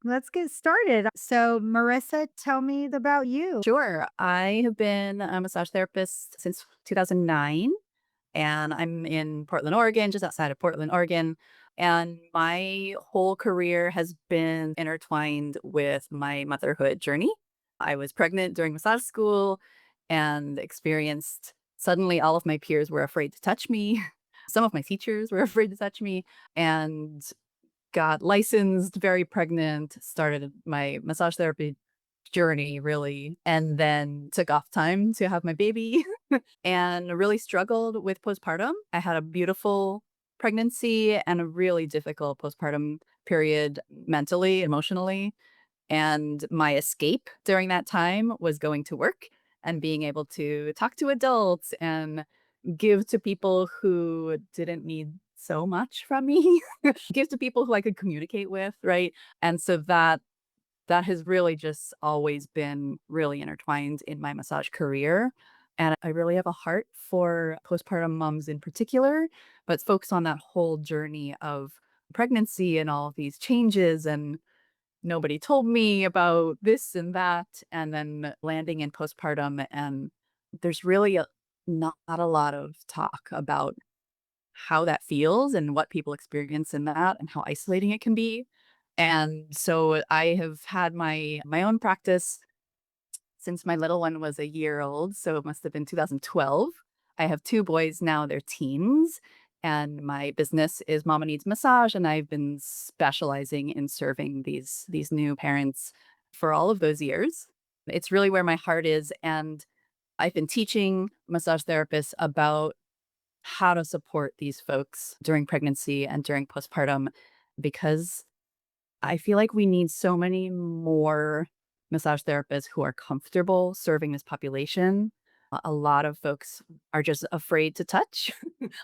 let's get started. So, Marissa, tell me about you. Sure. I have been a massage therapist since 2009, and I'm in Portland, Oregon, just outside of Portland, Oregon. And my whole career has been intertwined with my motherhood journey. I was pregnant during massage school and experienced suddenly all of my peers were afraid to touch me. Some of my teachers were afraid to touch me, and got licensed very pregnant, started my massage therapy journey really, and then took off time to have my baby and really struggled with postpartum. I had a beautiful pregnancy and a really difficult postpartum period mentally, emotionally. And my escape during that time was going to work and being able to talk to adults and give to people who didn't need so much from me, give to people who I could communicate with, right? And so that has really just always been really intertwined in my massage career. And I really have a heart for postpartum moms in particular, but focus on that whole journey of pregnancy and all of these changes and nobody told me about this and that, and then landing in postpartum. And there's really not a lot of talk about how that feels and what people experience in that and how isolating it can be. And so I have had my own practice since my little one was a year old, so it must have been 2012. I have 2 boys now, they're teens, and my business is Mama Needs Massage, and I've been specializing in serving these new parents for all of those years. It's really where my heart is, and I've been teaching massage therapists about how to support these folks during pregnancy and during postpartum because I feel like we need so many more massage therapists who are comfortable serving this population. A lot of folks are just afraid to touch,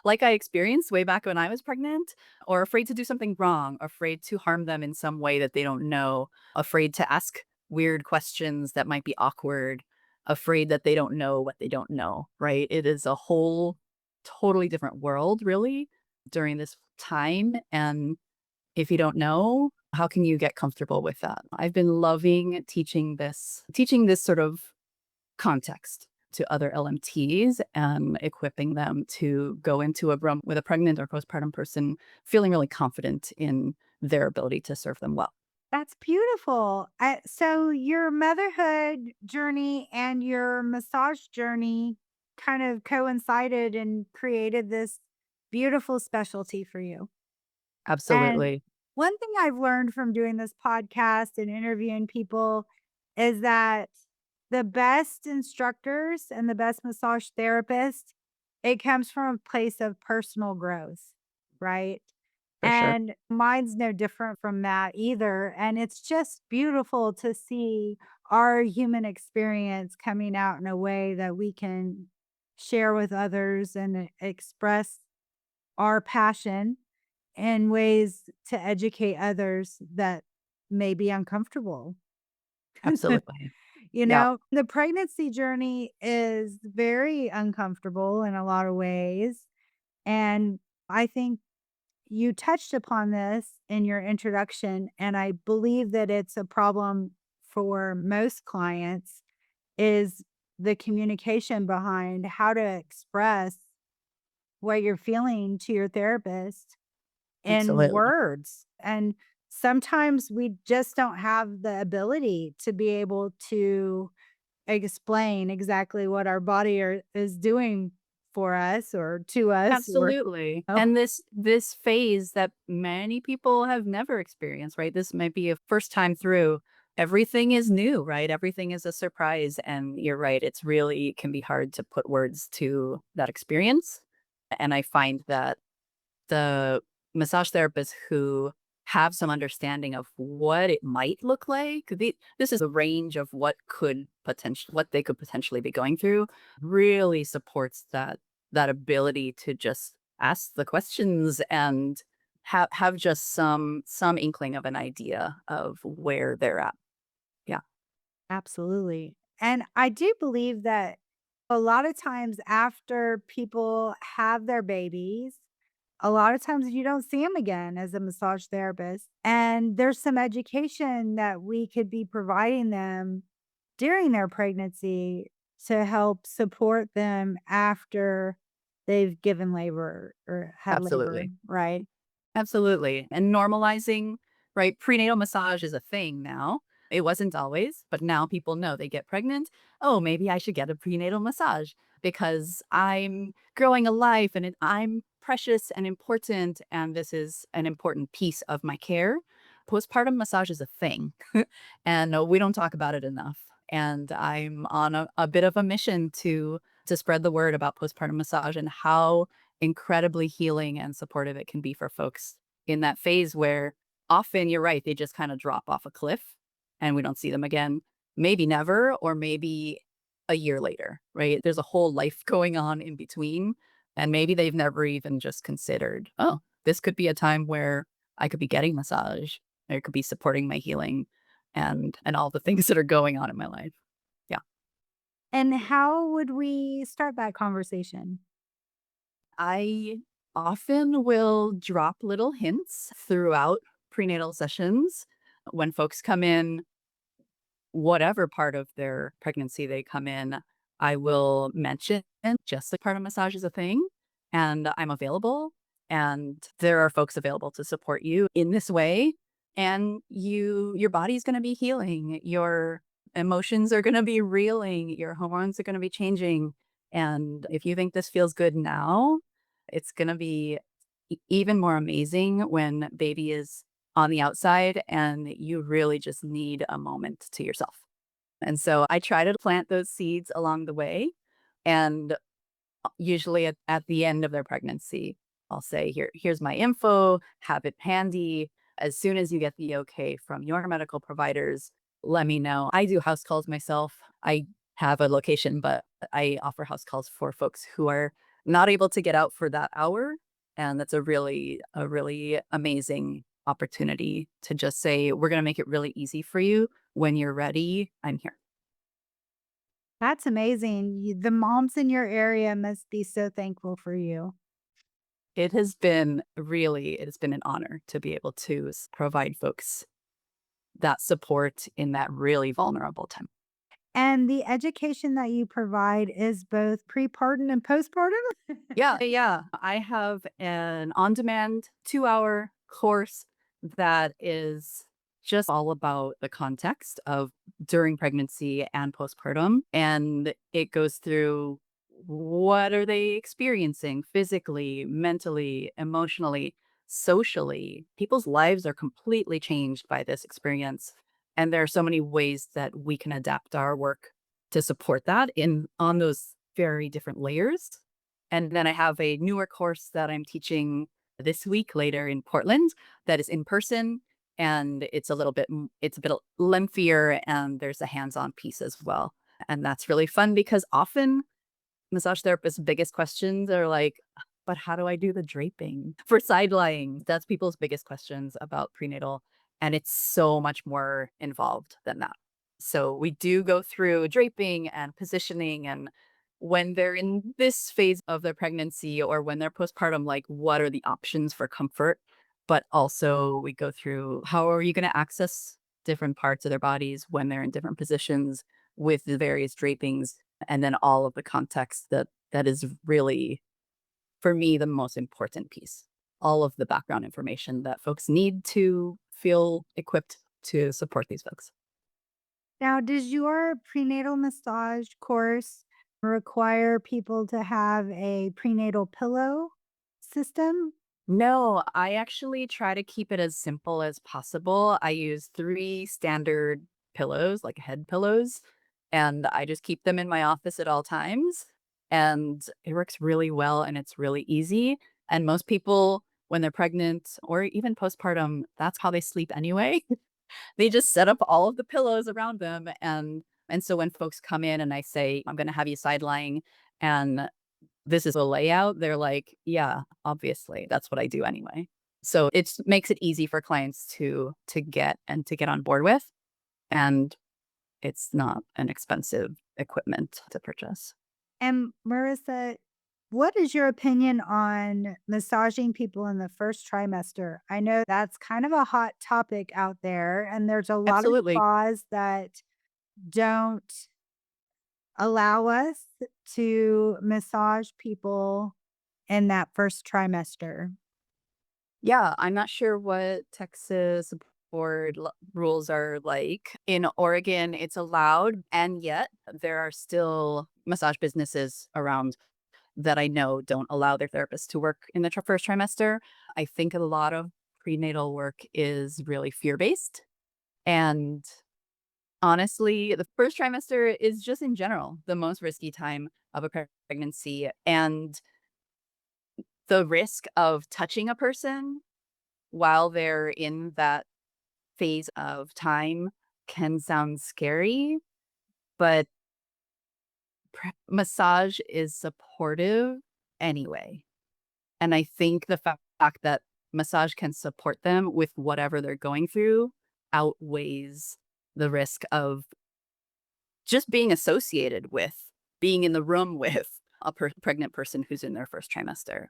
like I experienced way back when I was pregnant, or afraid to do something wrong, afraid to harm them in some way that they don't know, afraid to ask weird questions that might be awkward, afraid that they don't know what they don't know, right? It is a whole totally different world, really, during this time. And if you don't know, how can you get comfortable with that? I've been loving teaching this sort of context to other LMTs and equipping them to go into a room with a pregnant or postpartum person feeling really confident in their ability to serve them well. That's beautiful. So, your motherhood journey and your massage journey kind of coincided and created this beautiful specialty for you. And Absolutely. one thing I've learned from doing this podcast and interviewing people is that the best instructors and the best massage therapists, it comes from a place of personal growth, right? For sure. And mine's no different from that either. And it's just beautiful to see our human experience coming out in a way that we can share with others and express our passion in ways to educate others that may be uncomfortable. Absolutely. You Yeah. know, the pregnancy journey is very uncomfortable in a lot of ways. And I think you touched upon this in your introduction, and I believe that it's a problem for most clients is the communication behind how to express what you're feeling to your therapist in Absolutely. words. And sometimes we just don't have the ability to be able to explain exactly what our body is doing for us or to us or Absolutely. oh, And this phase that many people have never experienced, right? This might be a first time through. Everything is new, right? Everything is a surprise. And you're right, it's really can be hard to put words to that experience. And I find that the massage therapists who have some understanding of what it might look like, this is a range of what they could potentially be going through, really supports that ability to just ask the questions and have just some inkling of an idea of where they're at. Yeah, absolutely. And I do believe that a lot of times after people have their babies, a lot of times you don't see them again as a massage therapist. And there's some education that we could be providing them during their pregnancy to help support them after they've given labor or had labor, Absolutely. right? Absolutely. And normalizing, right? Prenatal massage is a thing now. It wasn't always, but now people know they get pregnant. Oh, maybe I should get a prenatal massage because I'm growing a life and I'm precious and important. And this is an important piece of my care. Postpartum massage is a thing, and we don't talk about it enough. And I'm on a bit of a mission to spread the word about postpartum massage and how incredibly healing and supportive it can be for folks in that phase where often you're right, they just kind of drop off a cliff and we don't see them again. Maybe never, or maybe a year later, right? There's a whole life going on in between. And maybe they've never even just considered, oh, this could be a time where I could be getting massage, or it could be supporting my healing and all the things that are going on in my life. Yeah. And how would we start that conversation? I often will drop little hints throughout prenatal sessions when folks come in, whatever part of their pregnancy they come in. I will mention just like part of massage is a thing and I'm available and there are folks available to support you in this way. And your body's going to be healing. Your emotions are going to be reeling. Your hormones are going to be changing. And if you think this feels good now, it's going to be even more amazing when baby is on the outside and you really just need a moment to yourself. And so I try to plant those seeds along the way. And usually at the end of their pregnancy, I'll say, here's my info, have it handy. As soon as you get the okay from your medical providers, let me know. I do house calls myself. I have a location, but I offer house calls for folks who are not able to get out for that hour. And that's a really amazing opportunity to just say, we're going to make it really easy for you. When you're ready, I'm here. That's amazing. The moms in your area must be so thankful for you. It's been an honor to be able to provide folks that support in that really vulnerable time. And the education that you provide is both prepartum and postpartum? Yeah, yeah. I have an on-demand 2-hour course that is just all about the context of during pregnancy and postpartum. And it goes through what are they experiencing physically, mentally, emotionally, socially. People's lives are completely changed by this experience. And there are so many ways that we can adapt our work to support that in on those very different layers. And then I have a newer course that I'm teaching this week later in Portland that is in person. And it's a bit lengthier and there's a hands-on piece as well. And that's really fun because often massage therapists' biggest questions are like, but how do I do the draping for side lying? That's people's biggest questions about prenatal. And it's so much more involved than that. So we do go through draping and positioning and when they're in this phase of their pregnancy or when they're postpartum, like what are the options for comfort? But also we go through how are you going to access different parts of their bodies when they're in different positions with the various drapings and then all of the context that is really for me the most important piece, all of the background information that folks need to feel equipped to support these folks. Now, does your prenatal massage course require people to have a prenatal pillow system? No, I actually try to keep it as simple as possible. I use 3 standard pillows, like head pillows, and I just keep them in my office at all times, and it works really well and it's really easy, and most people, when they're pregnant or even postpartum, that's how they sleep anyway. They just set up all of the pillows around them, and so when folks come in and I say, "I'm gonna have you side lying," and this is a layout, they're like, "Yeah, obviously, that's what I do anyway." So it makes it easy for clients to get on board with, and it's not an expensive equipment to purchase. And Marissa, What is your opinion on massaging people in the first trimester? I know that's kind of a hot topic out there, and there's a lot of Absolutely. laws that don't allow us to massage people in that first trimester. Yeah, I'm not sure what Texas board rules are like. In Oregon, it's allowed, and yet there are still massage businesses around that I know don't allow their therapists to work in the first trimester. I think a lot of prenatal work is really fear based. And honestly, the first trimester is just in general the most risky time of a pregnancy. And the risk of touching a person while they're in that phase of time can sound scary, but massage is supportive anyway. And I think the fact that massage can support them with whatever they're going through outweighs the risk of just being associated with, being in the room with a pregnant person who's in their first trimester.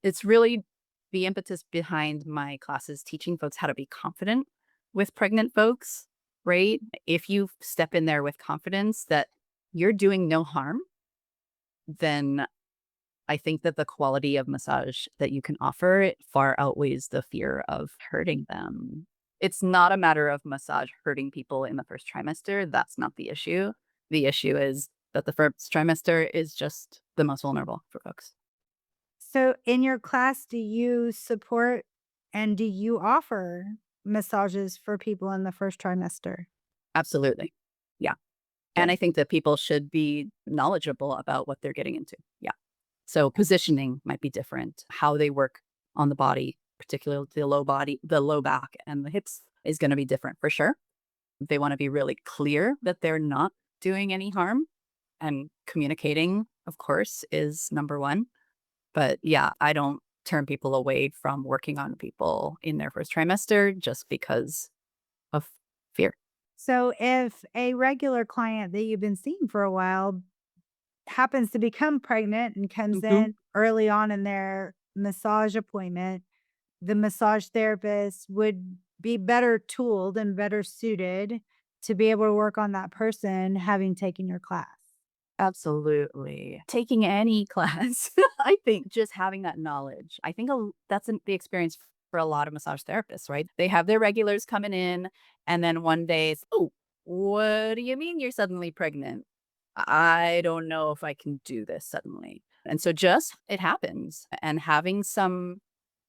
It's really the impetus behind my classes teaching folks how to be confident with pregnant folks, right? If you step in there with confidence that you're doing no harm, then I think that the quality of massage that you can offer far outweighs the fear of hurting them. It's not a matter of massage hurting people in the first trimester. That's not the issue. The issue is that the first trimester is just the most vulnerable for folks. So, in your class, do you support and do you offer massages for people in the first trimester? Absolutely. Yeah. And Good. I think that people should be knowledgeable about what they're getting into. Yeah. So positioning might be different. How they work on the body, particularly the low back and the hips is going to be different for sure. They want to be really clear that they're not doing any harm and communicating, of course, is number one. But yeah, I don't turn people away from working on people in their first trimester just because of fear. So, if a regular client that you've been seeing for a while happens to become pregnant and comes Mhm. in early on in their massage appointment, the massage therapist would be better tooled and better suited to be able to work on that person having taken your class. Absolutely. Taking any class, I think just having that knowledge, I think that's the experience for a lot of massage therapists, right? They have their regulars coming in, and then one day, it's, oh, what do you mean you're suddenly pregnant? I don't know if I can do this suddenly. And so just it happens. And having some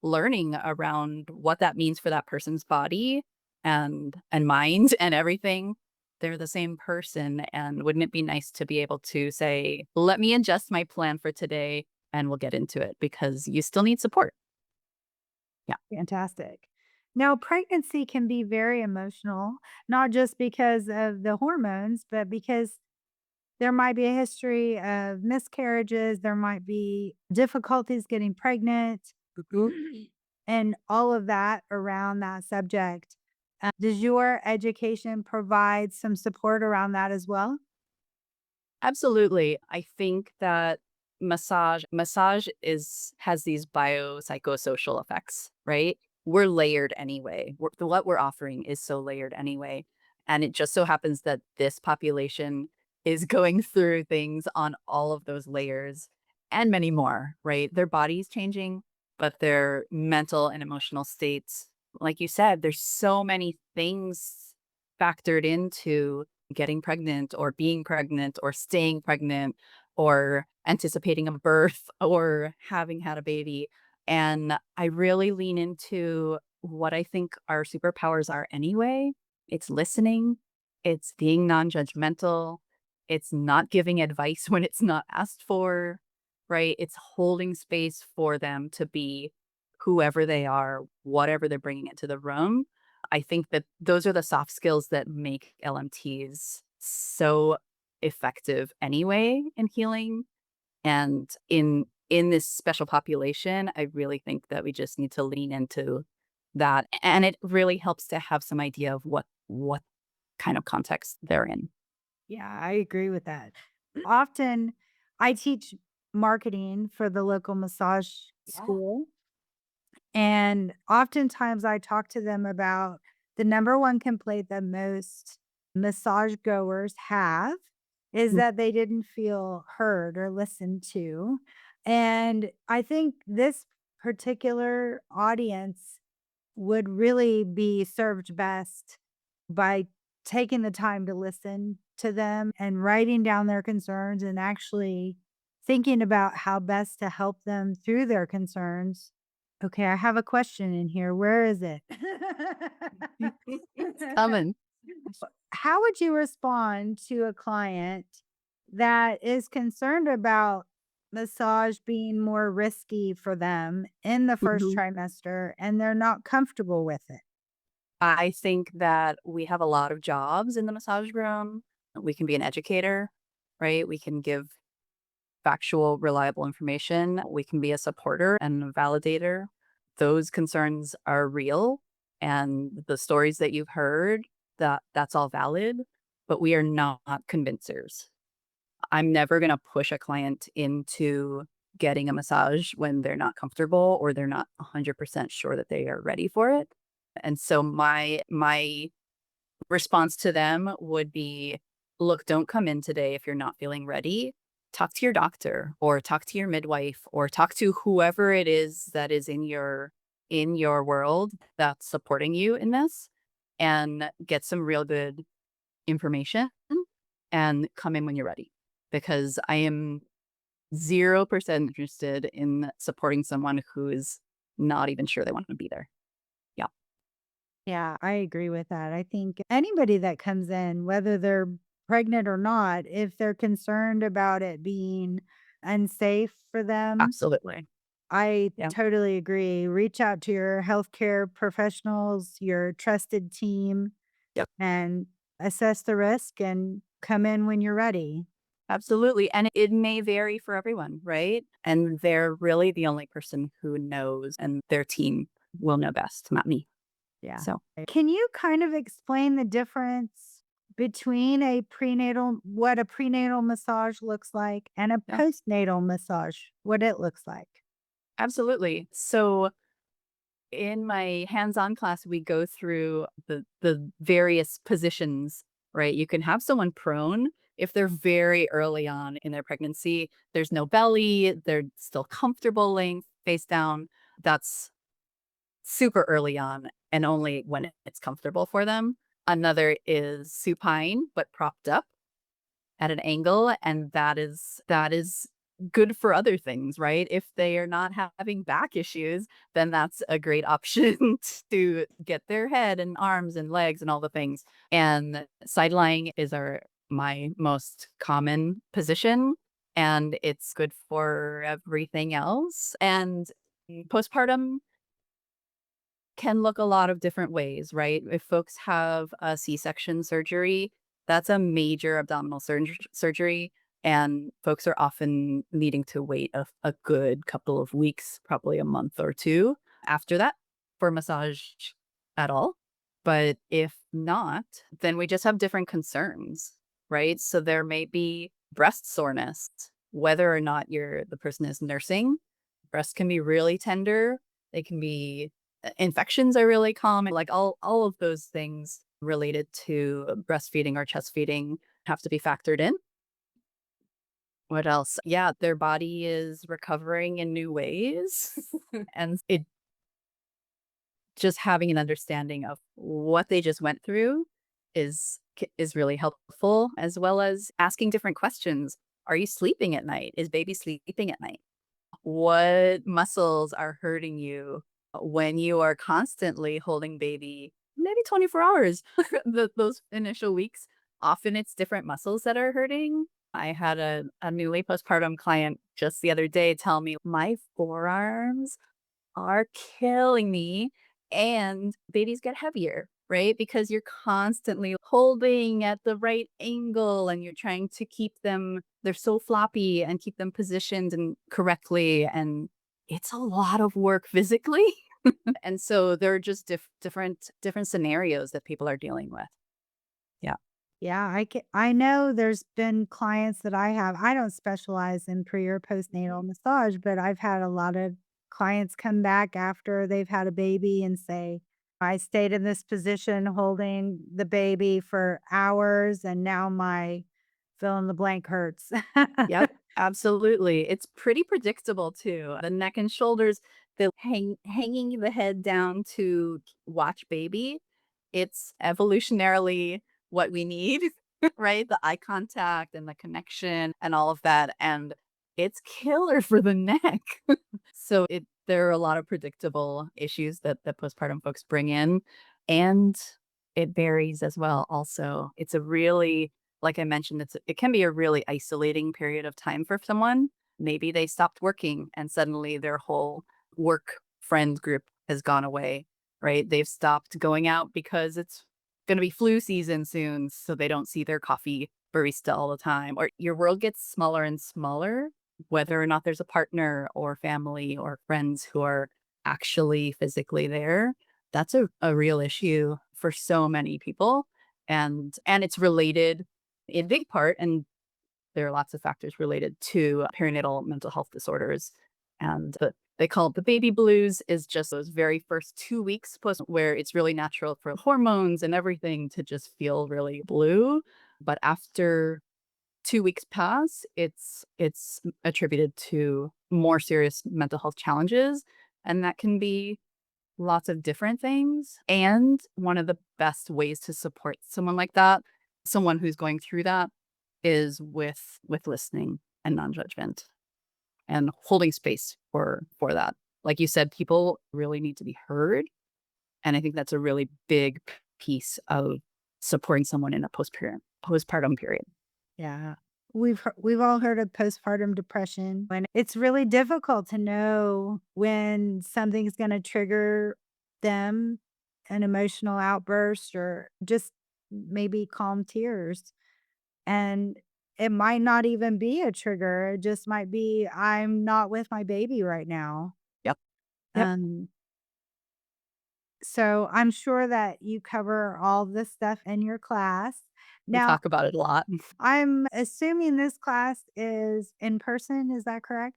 learning around what that means for that person's body and mind and everything, they're the same person. And wouldn't it be nice to be able to say, let me adjust my plan for today and we'll get into it because you still need support. Yeah. Fantastic. Now, pregnancy can be very emotional, not just because of the hormones, but because there might be a history of miscarriages, there might be difficulties getting pregnant, and all of that around that subject. Does your education provide some support around that as well? Absolutely. I think that massage is has these biopsychosocial effects, right? We're layered anyway. What we're offering is so layered anyway. And it just so happens that this population is going through things on all of those layers and many more, right? Their body's changing, but their mental and emotional states, like you said, there's so many things factored into getting pregnant or being pregnant or staying pregnant or anticipating a birth or having had a baby. And I really lean into what I think our superpowers are anyway. It's listening, it's being non judgmental, it's not giving advice when it's not asked for, right? It's holding space for them to be whoever they are, whatever they're bringing into the room. I think that those are the soft skills that make LMTs so effective anyway in healing. And in this special population, I really think that we just need to lean into that. And it really helps to have some idea of what kind of context they're in. Yeah, I agree with that. Often I teach marketing for the local massage Yeah. school. And oftentimes I talk to them about the number one complaint that most massage goers have is Mm. that they didn't feel heard or listened to. And I think this particular audience would really be served best by taking the time to listen to them and writing down their concerns and actually thinking about how best to help them through their concerns. Okay, I have a question in here. Where is it? It's coming. How would you respond to a client that is concerned about massage being more risky for them in the first Mhm. trimester and they're not comfortable with it? I think that we have a lot of jobs in the massage room. We can be an educator, right? We can give factual, reliable information. We can be a supporter and a validator. Those concerns are real. And the stories that you've heard, that's all valid, but we are not convincers. I'm never going to push a client into getting a massage when they're not comfortable or they're not 100% sure that they are ready for it. And so my response to them would be, look, don't come in today if you're not feeling ready. Talk to your doctor or talk to your midwife or talk to whoever it is that is in your world that's supporting you in this and get some real good information and come in when you're ready. Because I am 0% interested in supporting someone who is not even sure they want to be there. Yeah, Yeah, I agree with that. I think anybody that comes in, whether they're pregnant or not, if they're concerned about it being unsafe for them, absolutely. I Yeah. totally agree. Reach out to your healthcare professionals, your trusted team, Yep. and assess the risk and come in when you're ready. Absolutely, and it may vary for everyone, right? And they're really the only person who knows, and their team will know best, not me. Yeah. So, Can you kind of explain the difference between what a prenatal massage looks like and a yeah, postnatal massage, what it looks like? absolutely. So, in my hands-on class, we go through the various positions, right? You can have someone prone if they're very early on in their pregnancy. There's no belly, they're still comfortable laying face down. That's super early on and only when it's comfortable for them. Another is supine, but propped up at an angle, and that is good for other things, right? If they are not having back issues, then that's a great option to get their head and arms and legs and all the things. And side lying is our my most common position, and it's good for everything else. And postpartum can look a lot of different ways, right? If folks have a C-section surgery, that's a major abdominal surgery, and folks are often needing to wait a good couple of weeks, probably a month or two after that for massage at all. But if not, then we just have different concerns, right? So there may be breast soreness, whether or not the person is nursing. Breasts can be really tender. They can be infections are really common, like all of those things related to breastfeeding or chest feeding have to be factored in. What else? Yeah, their body is recovering in new ways. And it just having an understanding of what they just went through is really helpful, as well as asking different questions. Are you sleeping at night? Is baby sleeping at night? What muscles are hurting you when you are constantly holding baby, maybe 24 hours, those initial weeks? Often it's different muscles that are hurting. I had a newly postpartum client just the other day tell me my forearms are killing me and babies get heavier, right? Because you're constantly holding at the right angle and you're trying to keep them, they're so floppy and keep them positioned and correctly. And it's a lot of work physically. And so there are just different scenarios that people are dealing with. Yeah. Yeah, I know there's been clients that I don't specialize in pre or postnatal Mhm. massage, but I've had a lot of clients come back after they've had a baby and say, "I stayed in this position holding the baby for hours, and now my fill in the blank hurts." Yep, absolutely. It's pretty predictable too. The neck and shoulders, the hanging the head down to watch baby, it's evolutionarily what we need, right? The eye contact and the connection and all of that, and it's killer for the neck. So there are a lot of predictable issues that the postpartum folks bring in, and it varies as well also. It's a really like I mentioned, it can be a really isolating period of time for someone. Maybe they stopped working and suddenly their whole work friend group has gone away, right? They've stopped going out because it's going to be flu season soon, so they don't see their coffee barista all the time. Or your world gets smaller and smaller, whether or not there's a partner or family or friends who are actually physically there. That's a real issue for so many people. And it's related in big part, and there are lots of factors related to perinatal mental health disorders. And they call it the baby blues is just those very first 2 weeks post where it's really natural for hormones and everything to just feel really blue. But after 2 weeks pass, it's attributed to more serious mental health challenges. And that can be lots of different things. And one of the best ways to support someone like that, someone who's going through that, is with listening and non-judgment and holding space for that. Like you said, people really need to be heard. And I think that's a really big piece of supporting someone in a postpartum period. Yeah. We've all heard of postpartum depression, and it's really difficult to know when something's gonna trigger them, an emotional outburst or just maybe calm tears. And it might not even be a trigger, it just might be, "I'm not with my baby right now." Yep. Yep. Um, so I'm sure that you cover all this stuff in your class. We Now talk about it a lot. I'm assuming this class is in person, is that correct?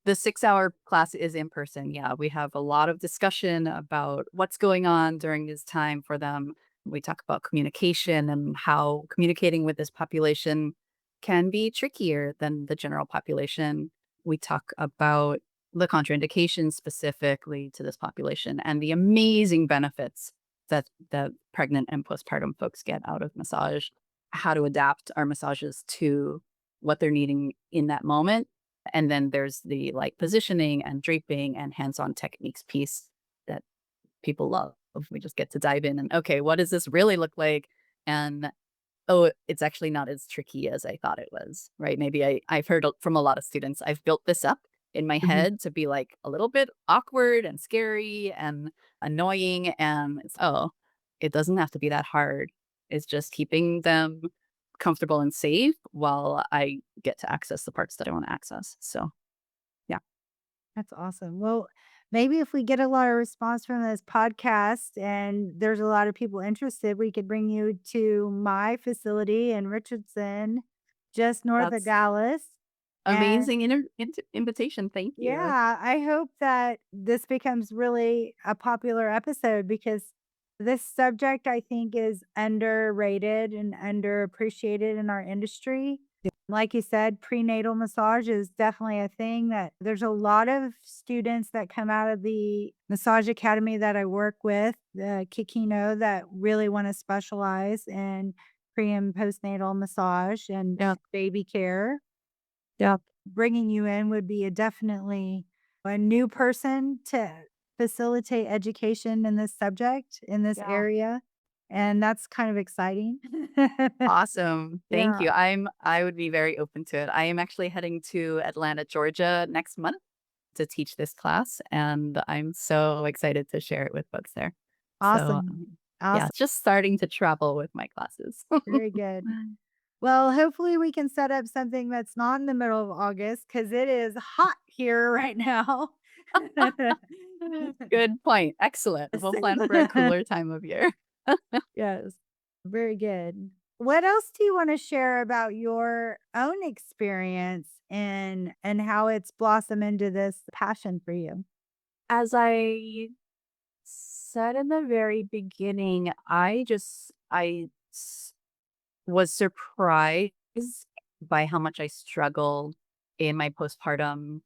The 6-hour class is in person, yeah, we have a lot of discussion about what's going on during this time for them. We talk about communication and how communicating with this population can be trickier than the general population. We talk about the contraindications specifically to this population and the amazing benefits that pregnant and postpartum folks get out of massage, how to adapt our massages to what they're needing in that moment, and then there's the, like, positioning and draping and hands-on techniques piece that people love. We just get to dive in and, "Okay, what does this really look like?" And, "Oh, it's actually not as tricky as I thought it was," right? Maybe I've heard from a lot of students, "I've built this up in my Mhm. head to be, like, a little bit awkward and scary and annoying," and it's, "Oh, it doesn't have to be that hard. It's just keeping them comfortable and safe while I get to access the parts that I wanna access." So, yeah. That's awesome. Well, maybe if we get a lot of response from this podcast and there's a lot of people interested, we could bring you to my facility in Richardson, just north of That's Dallas. And amazing invitation, thank you. yeah, I hope that this becomes really a popular episode because this subject I think is underrated and underappreciated in our industry. Like you said, prenatal massage is definitely a thing that there's a lot of students that come out of the massage academy that I work with, the Kikino, that really want to specialize in pre and postnatal massage and Yeah, baby care. yeah, Bringing you in would be a definitely a new person to facilitate education in this subject, in this yeah. area, and that's kind of exciting. Awesome, thank Yeah, you. I would be very open to it. I am actually heading to Atlanta, Georgia next month to teach this class, and I'm so excited to share it with folks there. So, awesome. yeah, Awesome. just starting to travel with my classes. Very good. Well, hopefully we can set up something that's not in the middle of August because it is hot here right now. Good point, excellent. We'll plan for a cooler time of year. Yes, very good. What else do you wanna share about your own experience and how it's blossomed into this passion for you? As I said in the very beginning, was surprised by how much I struggled in my postpartum,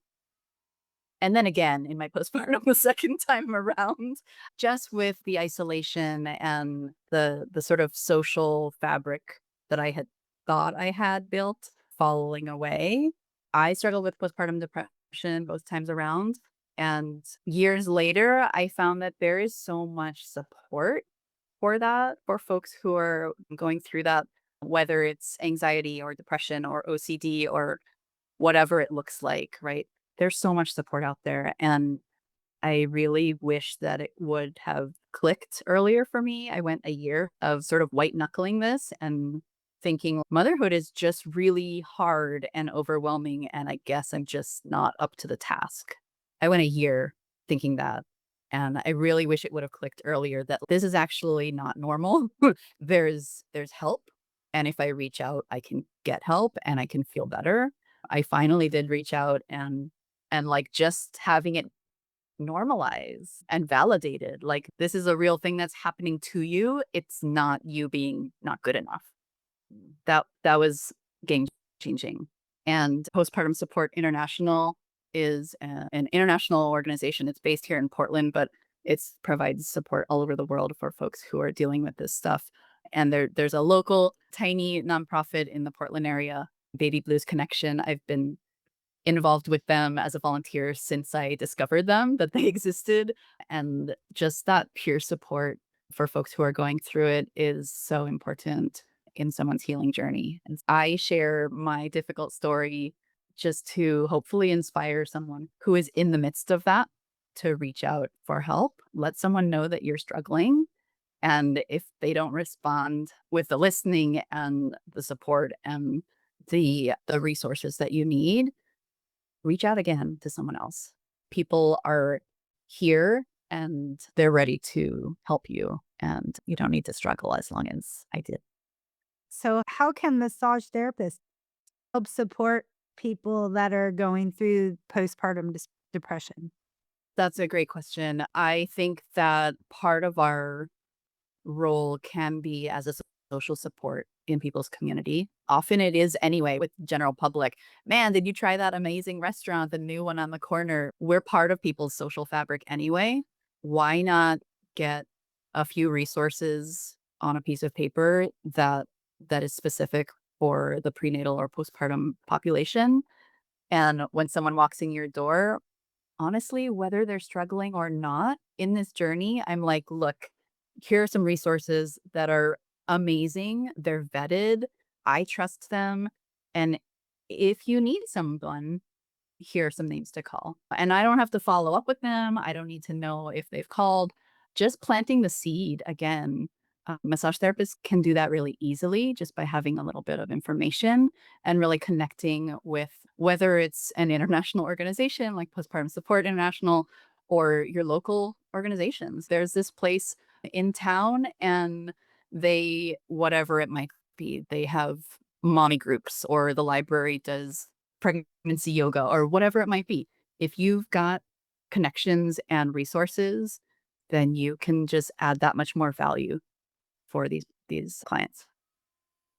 and then again in my postpartum the second time around, just with the isolation and the sort of social fabric that I had thought I had built falling away. I struggled with postpartum depression both times around. And years later, I found that there is so much support for that, for folks who are going through that, whether it's anxiety or depression or OCD or whatever it looks like, right? There's so much support out there. And I really wish that it would have clicked earlier for me. I went a year of sort of white knuckling this and thinking motherhood is just really hard and overwhelming. And I guess I'm just not up to the task. I went a year thinking that. And I really wish it would have clicked earlier that this is actually not normal. There's help. And if I reach out, I can get help and I can feel better. I finally did reach out and like just having it normalize and validated. Like, this is a real thing that's happening to you. It's not you being not good enough. That was game changing. And Postpartum Support International is an international organization. It's based here in Portland, but it's provides support all over the world for folks who are dealing with this stuff. And there's a local tiny nonprofit in the Portland area, Baby Blues Connection. I've been involved with them as a volunteer since I discovered them, that they existed. And just that peer support for folks who are going through it is so important in someone's healing journey. And I share my difficult story just to hopefully inspire someone who is in the midst of that to reach out for help. Let someone know that you're struggling. And if they don't respond with the listening and the support and the resources that you need, reach out again to someone else. People are here and they're ready to help you, and you don't need to struggle as long as I did. So, how can massage therapists help support people that are going through postpartum depression? That's a great question. I think that part of our role can be as a social support in people's community. Often it is anyway with general public. Man, did you try that amazing restaurant, the new one on the corner? We're part of people's social fabric anyway. Why not get a few resources on a piece of paper that is specific for the prenatal or postpartum population? And when someone walks in your door, honestly, whether they're struggling or not in this journey, I'm like, look, here are some resources that are amazing. They're vetted. I trust them. And if you need someone, here are some names to call. And I don't have to follow up with them. I don't need to know if they've called. Just planting the seed again. Massage therapists can do that really easily just by having a little bit of information and really connecting with whether it's an international organization like Postpartum Support International or your local organizations. There's this place in town and whatever it might be, they have mommy groups or the library does pregnancy yoga or whatever it might be. If you've got connections and resources, then you can just add that much more value for these clients.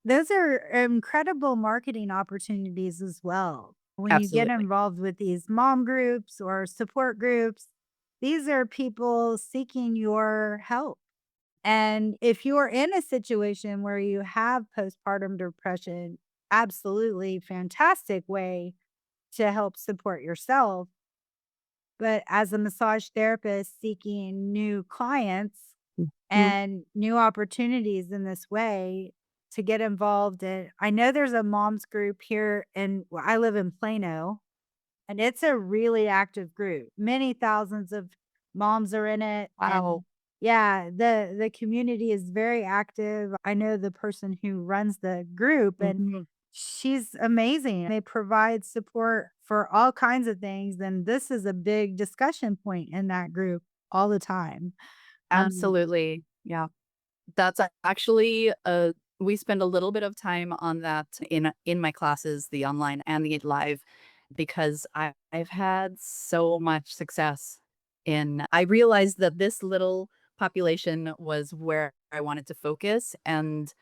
Those are incredible marketing opportunities as well. When you get Absolutely. involved with these mom groups or support groups, these are people seeking your help. And if you're in a situation where you have postpartum depression, absolutely fantastic way to help support yourself. But as a massage therapist seeking new clients Mhm. and new opportunities in this way to get involved in, I know there's a moms group here well, I live in Plano, and it's a really active group. Many thousands of moms are in it, and Wow. yeah, the community is very active. I know the person who runs the group, and Mhm. she's amazing. They provide support for all kinds of things, and this is a big discussion point in that group all the time. Um, Absolutely. Yeah. That's actually We spend a little bit of time on that in my classes, the online and the live, because I've had so much success in I realized that this little population was where I wanted to focus, and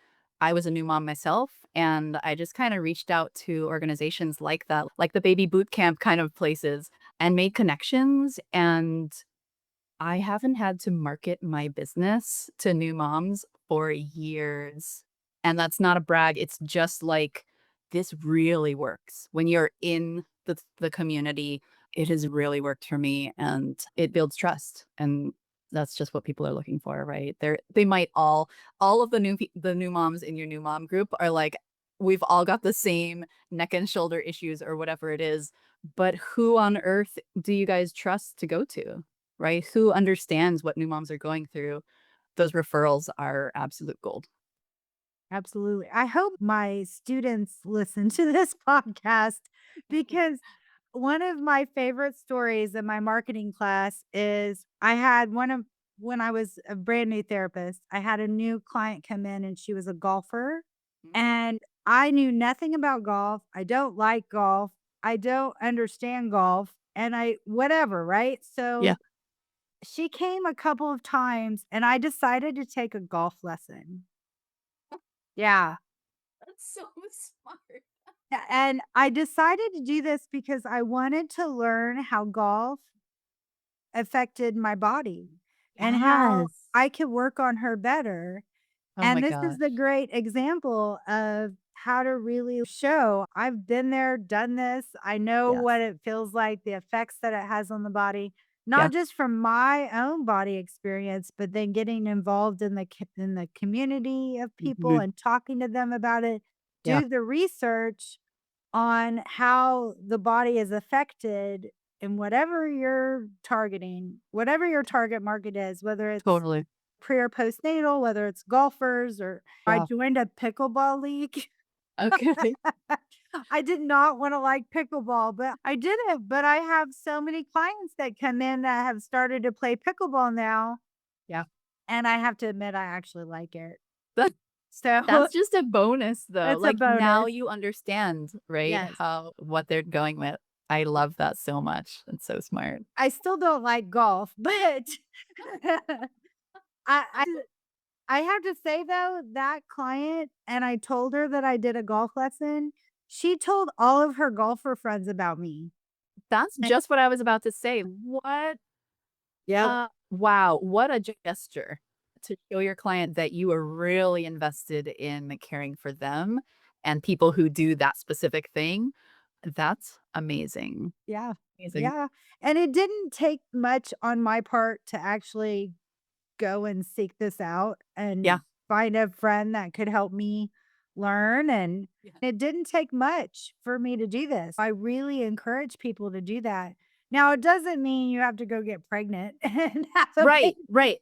I was a new mom myself, and I just kinda reached out to organizations like that, like the baby boot camp kind of places, and made connections, and I haven't had to market my business to new moms for years. And that's not a brag. It's just like this really works. When you're in the community, it has really worked for me and it builds trust. And that's just what people are looking for, right? They might all of the new moms in your new mom group are like we've all got the same neck and shoulder issues or whatever it is, but who on earth do you guys trust to go to? Right? Who understands what new moms are going through? Those referrals are absolute gold. Absolutely. I hope my students listen to this podcast because one of my favorite stories in my marketing class is I had one of when I was a brand new therapist, I had a new client come in and she was a golfer Mhm. and I knew nothing about golf. I don't like golf. I don't understand golf and I whatever, right? Yeah. So she came a couple of times and I decided to take a golf lesson. Yeah. That's so smart. Yeah, and I decided to do this because I wanted to learn how golf affected my body and how Yes. I could work on her better. Oh my And this is the gosh. great example of how to really show I've been there, done this. I know Yes. what it feels like, the effects that it has on the body, Yeah. not just from my own body experience, but then getting involved in in the community of people Mhm. and talking to them about it. Yeah. Do the research on how the body is affected in whatever you're targeting, whatever your target market is, whether it's Totally. pre or postnatal, whether it's golfers or I Yeah. joined a pickleball league. Okay. I did not want to like pickleball, but I did it. But I have so many clients that come in that have started to play pickleball now. Yeah. And I have to admit, I actually like it. That So that's just a bonus though. it's a Like now bonus. you understand, right? Yes. How what they're going with. I love that so much. It's so smart. I still don't like golf, but I I have to say though, that client and I told her that I did a golf lesson, she told all of her golfer friends about me. That's Eh just what I was about to say. What Yep. wow, what a gesture to show your client that you are really invested in caring for them and people who do that specific thing. That's amazing. Yeah. Amazing. Yeah, and it didn't take much on my part to actually go and seek this out Yeah. and find a friend that could help me learn, and Yeah. it didn't take much for me to do this. I really encourage people to do that. Now, it doesn't mean you have to go get pregnant and have a Right, baby. right.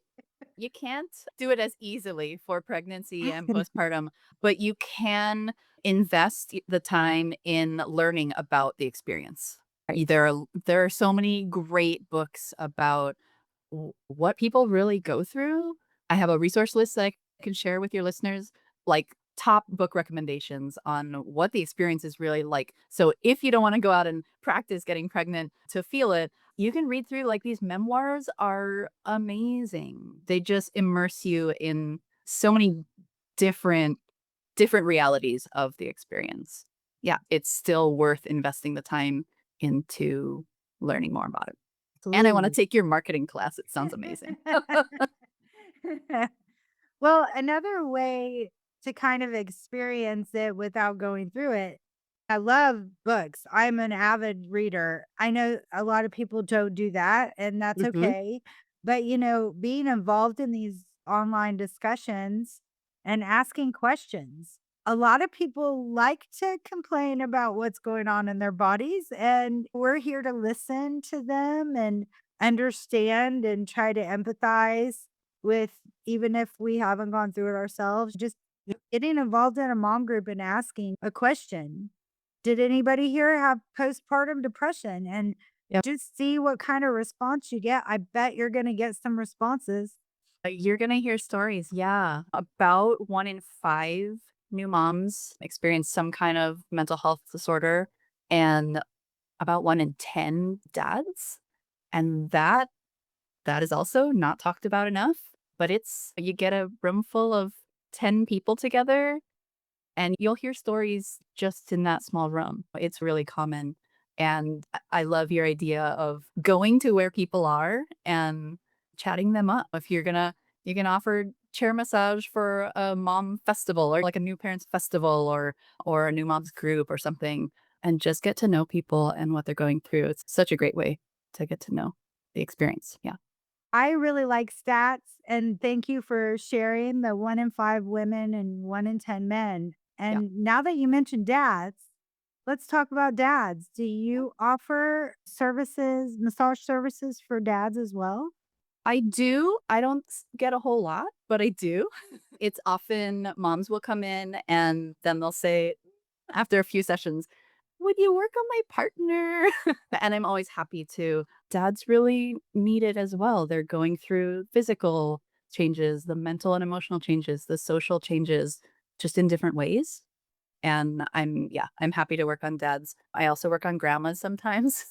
You can't do it as easily for pregnancy and postpartum, but you can invest the time in learning about the experience. There are so many great books about what people really go through. I have a resource list that I can share with your listeners, like top book recommendations on what the experience is really like. So if you don't want to go out and practice getting pregnant to feel it, you can read through like these memoirs are amazing. They just immerse you in so many different different realities of the experience. Yeah, it's still worth investing the time into learning more about it. And I wanna Absolutely. take your marketing class, it sounds amazing. Well, another way to kind of experience it without going through it, I love books. I'm an avid reader. I know a lot of people don't do that, and that's Mhm. okay. But, you know, being involved in these online discussions and asking questions. A lot of people like to complain about what's going on in their bodies, and we're here to listen to them and understand and try to empathize with even if we haven't gone through it ourselves, just getting involved in a mom group and asking a question. Did anybody here have postpartum depression? And Yep. just see what kind of response you get. I bet you're going to get some responses. You're gonna hear stories, yeah. About 1 in 5 new moms experience some kind of mental health disorder, and about 1 in 10 dads, and that is also not talked about enough, but it's you get a room full of 10 people together, and you'll hear stories just in that small room. It's really common, and I love your idea of going to where people are and chatting them up. If you're gonna you can offer chair massage for a mom festival or like a new parents festival or a new moms group or something, and just get to know people and what they're going through. It's such a great way to get to know the experience. Yeah. I really like stats, and thank you for sharing the 1 in 5 women and 1 in 10 men. Yeah. And now that you mentioned dads, let's talk about dads. Do you offer services, massage services for dads as well? I do. I don't get a whole lot, but I do. It's often moms will come in and then they'll say, after a few sessions, would you work on my partner? And I'm always happy to. Dads really need it as well. They're going through physical changes, the mental and emotional changes, the social changes, just in different ways. And I'm happy to work on dads. I also work on grandmas sometimes.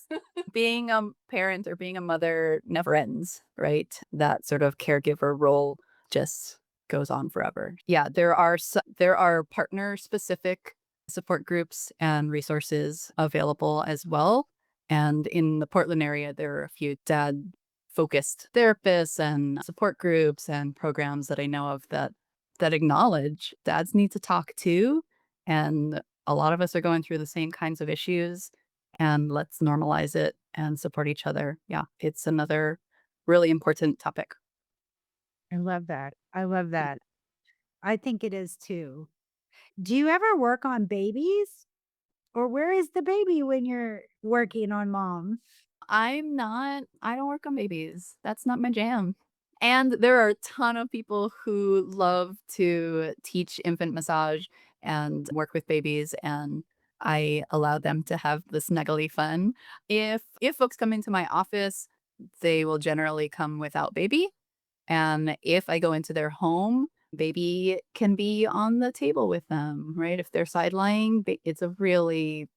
Being a parent or being a mother never ends, right? That sort of caregiver role just goes on forever. Yeah, there are partner specific support groups and resources available as well. And in the Portland area, there are a few dad focused therapists and support groups and programs that I know of that acknowledge dads need to talk too, and a lot of us are going through the same kinds of issues, and let's normalize it and support each other. Yeah, it's another really important topic. I love that. I love Yeah. that. I think it is too. Do you ever work on babies? Or where is the baby when you're working on mom? I don't work on babies. That's not my jam. And there are a ton of people who love to teach infant massage and work with babies, and I allow them to have the snuggly fun. If folks come into my office, they will generally come without baby. And if I go into their home, baby can be on the table with them, right? If they're side lying, it's a really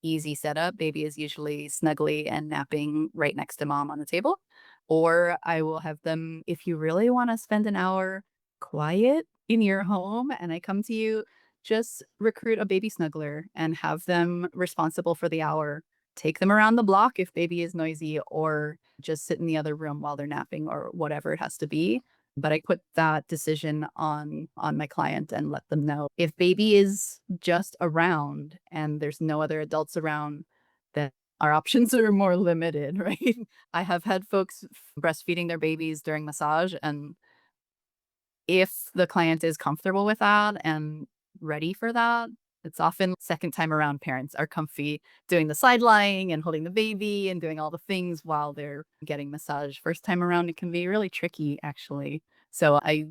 easy setup. Baby is usually snuggly and napping right next to mom on the table. Or I will have them, if you really want to spend an hour quiet in your home and I come to you, just recruit a baby snuggler and have them responsible for the hour. Take them around the block if baby is noisy, or just sit in the other room while they're napping or whatever it has to be. But I put that decision on my client and let them know. If baby is just around and there's no other adults around, then our options are more limited, right? I have had folks breastfeeding their babies during massage, and if the client is comfortable with that and ready for that, it's often second time around parents are comfy doing the side lying and holding the baby and doing all the things while they're getting massage. First time around, it can be really tricky, actually. So I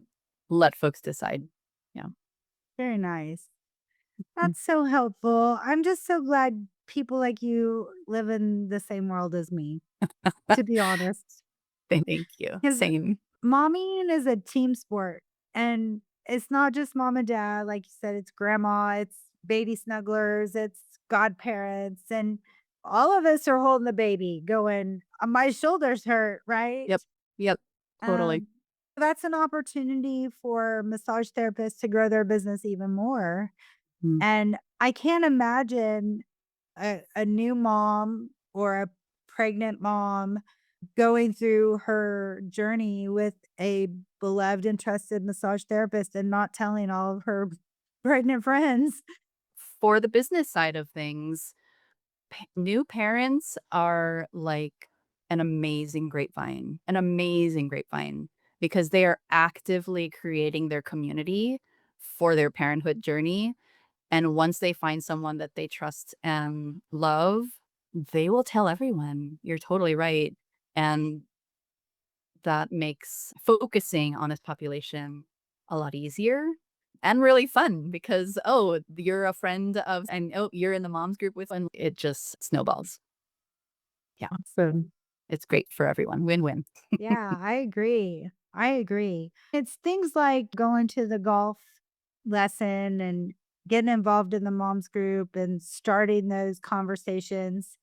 let folks decide. Yeah. Very nice. Mm. That's so helpful. I'm just so glad people like you live in the same world as me, to be honest. Thank you. Because Same. momming is a team sport, and it's not just mom and dad, like you said, it's grandma, it's baby snugglers, it's godparents, and all of us are holding the baby going, my shoulders hurt, right? Yep. Yep. Totally. Um, that's an opportunity for massage therapists to grow their business even more. Mm. And I can't imagine a new mom or a pregnant mom going through her journey with a beloved and trusted massage therapist and not telling all of her pregnant friends. For the business side of things, new parents are like an amazing grapevine, because they are actively creating their community for their parenthood journey. And once they find someone that they trust and love, they will tell everyone. You're totally right. And that makes focusing on this population a lot easier and really fun because, oh, you're a friend of, and oh, you're in the moms group with, and it just snowballs. Yeah, Awesome. it's great for everyone. Win win. Yeah, I agree. I agree. It's things like going to the golf lesson and getting involved in the moms group and starting those conversations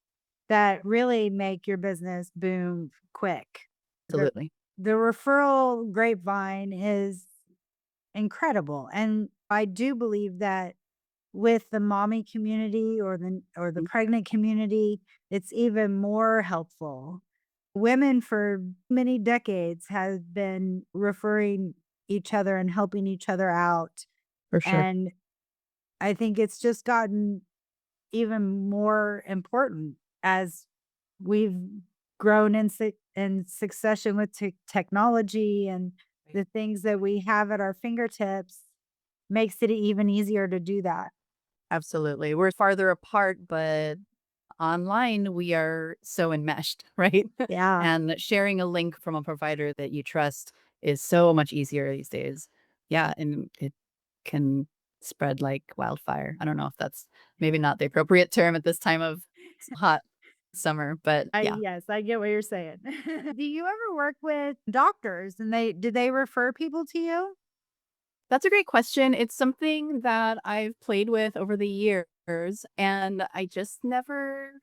that really make your business boom quick. The Absolutely. the referral grapevine is incredible, and I do believe that with the mommy community or the Mm, pregnant community, it's even more helpful. Women for many decades have been referring each other and helping each other out, for sure. and I think it's just gotten even more important as we've grown in succession with technology and Right. the things that we have at our fingertips makes it even easier to do that. Absolutely. We're farther apart, but online we are so enmeshed, right? Yeah, And sharing a link from a provider that you trust is so much easier these days. Yeah, and it can spread like wildfire. I don't know if that's maybe not the appropriate term at this time of hot summer, but yeah. yes, I get what you're saying. Do you ever work with doctors and they refer people to you? That's a great question. It's something that I've played with over the years, and I just never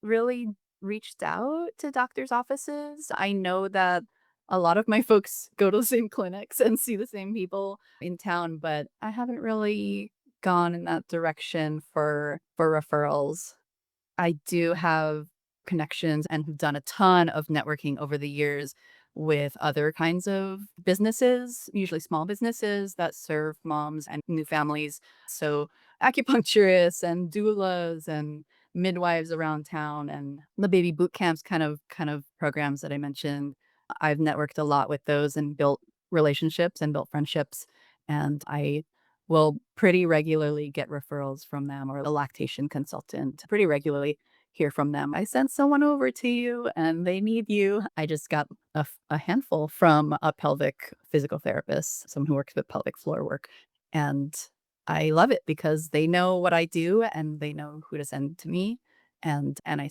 really reached out to doctors' offices. I know that a lot of my folks go to the same clinics and see the same people in town, but I haven't really gone in that direction for referrals. I do have connections and have done a ton of networking over the years with other kinds of businesses, usually small businesses that serve moms and new families. So, acupuncturists and doulas and midwives around town and the baby boot camps kind of programs that I mentioned. I've networked a lot with those and built relationships and built friendships, and I will pretty regularly get referrals from them, or a lactation consultant pretty regularly hear from them. I sent someone over to you and they need you. I just got a handful from a pelvic physical therapist, someone who works with pelvic floor work. And I love it because they know what I do and they know who to send to me. And I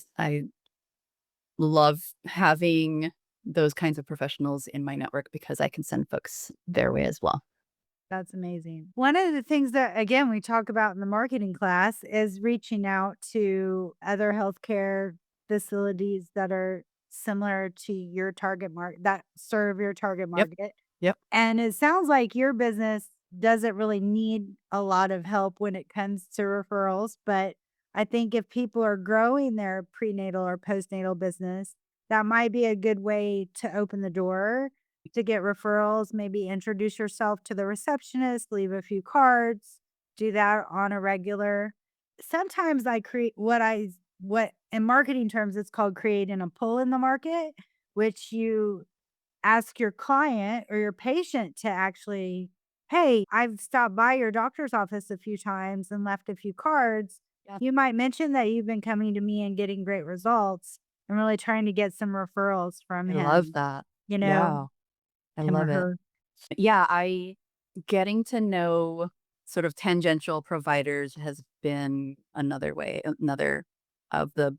love having those kinds of professionals in my network because I can send folks their way as well. That's amazing. One of the things that, again, we talk about in the marketing class is reaching out to other healthcare facilities that are similar to your target market that serve your target Yep. market. Yep. And it sounds like your business doesn't really need a lot of help when it comes to referrals. But I think if people are growing their prenatal or postnatal business, that might be a good way to open the door to get referrals. Maybe introduce yourself to the receptionist, leave a few cards, do that on a regular. Sometimes I create what in marketing terms it's called creating a pull in the market, which you ask your client or your patient to actually, "Hey, I've stopped by your doctor's office a few times and left a few cards. Yeah. You might mention that you've been coming to me and getting great results and really trying to get some referrals from I love him," that. you know, Yeah. I him or love it. her. Yeah, I getting to know sort of tangential providers has been another of the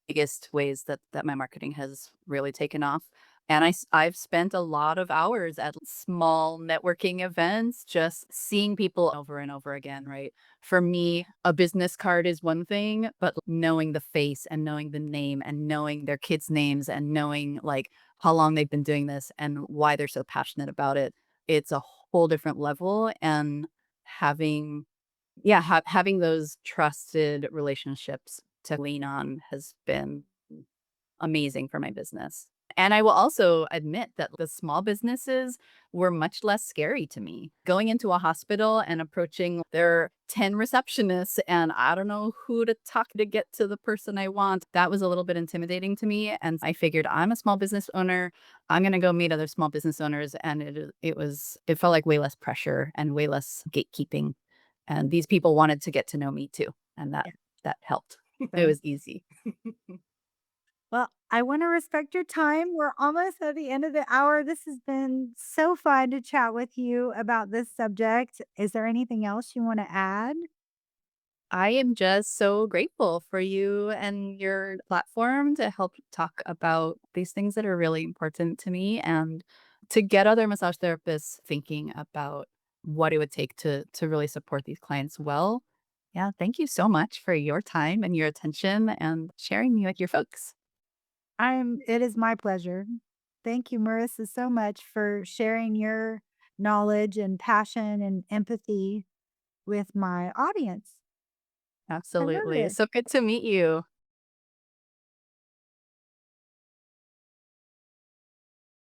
biggest ways that my marketing has really taken off. And I've spent a lot of hours at small networking events, just seeing people over and over again, right? For me, a business card is one thing, but knowing the face and knowing the name and knowing their kids' names and knowing like how long they've been doing this and why they're so passionate about it, it's a whole different level, and having yeah, having those trusted relationships to lean on has been amazing for my business. And I will also admit that the small businesses were much less scary to me. Going into a hospital and approaching their 10 receptionists and I don't know who to talk to get to the person I want, that was a little bit intimidating to me. And I figured I'm a small business owner. I'm going to go meet other small business owners. And it felt like way less pressure and way less gatekeeping. And these people wanted to get to know me too. And Yeah, that helped. It so was easy. well, I wanna respect your time. We're almost at the end of the hour. This has been so fun to chat with you about this subject. Is there anything else you wanna add? I am just so grateful for you and your platform to help talk about these things that are really important to me. And to get other massage therapists thinking about what it would take to really support these clients well. Yeah, thank you so much for your time and your attention and sharing me with your folks. It is my pleasure. Thank you, Marissa, so much for sharing your knowledge and passion and empathy with my audience. I love Absolutely. this. So good to meet you.